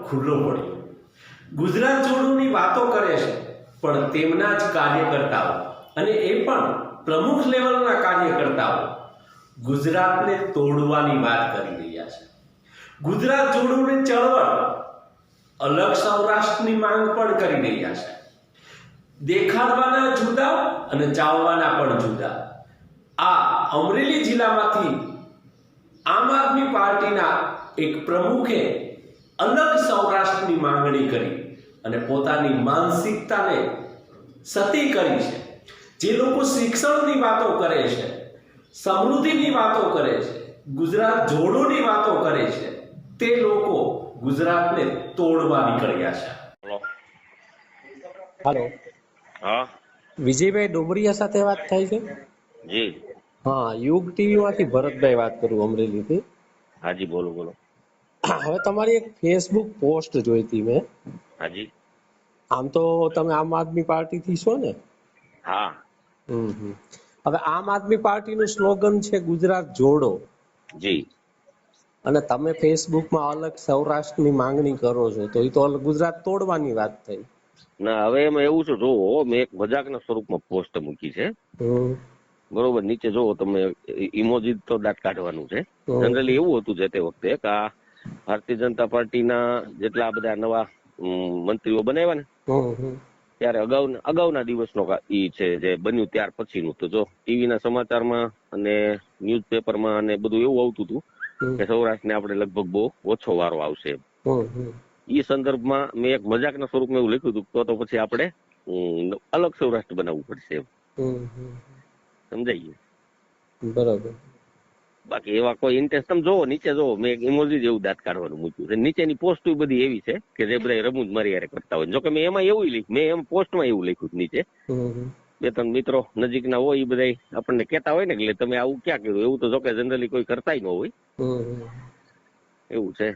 ખુલ્લો પડ્યો. ગુજરાત જોડોની વાતો કરે છે, પણ તેમના જ કાર્યકર્તાઓ અને એ પણ પ્રમુખ લેવલના કાર્યકર્તાઓ ગુજરાતને તોડવાની વાત કરી રહ્યા છે. ગુજરાત જોડોની ચળવળ અલગ સૌરાષ્ટ્રની માંગ પણ કરી રહ્યા છે. દેખાડવાના જુદા અને ચાવવાના પણ જુદા. આ અમરેલી જિલ્લામાંથી આમ આદમી પાર્ટીના એક પ્રમુખે અલગ સૌરાષ્ટ્રની માંગણી કરી અને પોતાની માનસિકતાને સતી કરી છે. જે લોકો શિક્ષણની વાતો કરે છે, સમૃદ્ધિની વાતો કરે છે, ગુજરાત જોડોની વાતો કરે છે, તે લોકો ગુજરાતને તોડવા નીકળ્યા છે. હાલો, હા વિજયભાઈ ડોબરિયા સાથે વાત થાય છે? જી. હા, યુગ ટીવી માંથી ભરતભાઈ વાત કરું, અમરેલીથી. હાજી, બોલો બોલો. હવે તમારી એક ફેસબુક પોસ્ટ જોઈતી મેં. હાજી. આમ તો તમે આમ આદમી પાર્ટી થી છો ને? હા. હવે આમ આદમી પાર્ટીનું સ્લોગન છે ગુજરાત જોડો, જી. અને તમે ફેસબુકમાં અલગ સૌરાષ્ટ્રની માંગણી કરો છો, તો એ તો અલગ ગુજરાત તોડવાની વાત થઈ. ના, હવે એમાં એવું છે, જોવો, મેં એક મજાકના સ્વરૂપમાં પોસ્ટ મૂકી છે. બરોબર, નીચે જોવો તમે, ઇમોજી તો દાંત કાઢવાનું છે. જનરલી એવું હતું જે તે વખતે કે આ ભારતીય જનતા પાર્ટીના જેટલા બધા નવા મંત્રીઓ બનાવ્યા ને, ત્યારે અગાઉના દિવસનો ઈ છે જે બન્યું ત્યાર પછીનું. તો જો ટીવીના સમાચારમાં અને ન્યૂઝપેપરમાં અને બધું એવું આવતું હતું કે સૌરાષ્ટ્રને આપણે લગભગ બહુ ઓછો વારો આવશે. એ સંદર્ભમાં મેં એક મજાકના સ્વરૂપમાં એવું લખ્યું હતું, તો પછી આપણે અલગ સૌરાષ્ટ્ર બનાવવું પડશે એમ. સમજાઈ ગયું? બરાબર. બાકી એવા કોઈ ઇન્ટરેસ્ટ તમે જોવો, નીચે જોવો, મેં ઇમોજી જેવું દાંત કાઢવાનું મૂક્યું છે. નીચેની પોસ્ટ બધી એવી છે કે જે બધા રમૂજ મારી યારે કરતા હોય. જોકે મેં એમાં એવું લખ્યું, મેં એમ પોસ્ટમાં એવું લખ્યું નીચે, બે ત્રણ મિત્રો નજીકના હોય એ બધા આપણને કહેતા હોય ને, એટલે તમે આવું ક્યાં કર્યું, એવું તો જોકે જનરલી કોઈ કરતા ન હોય, એવું છે.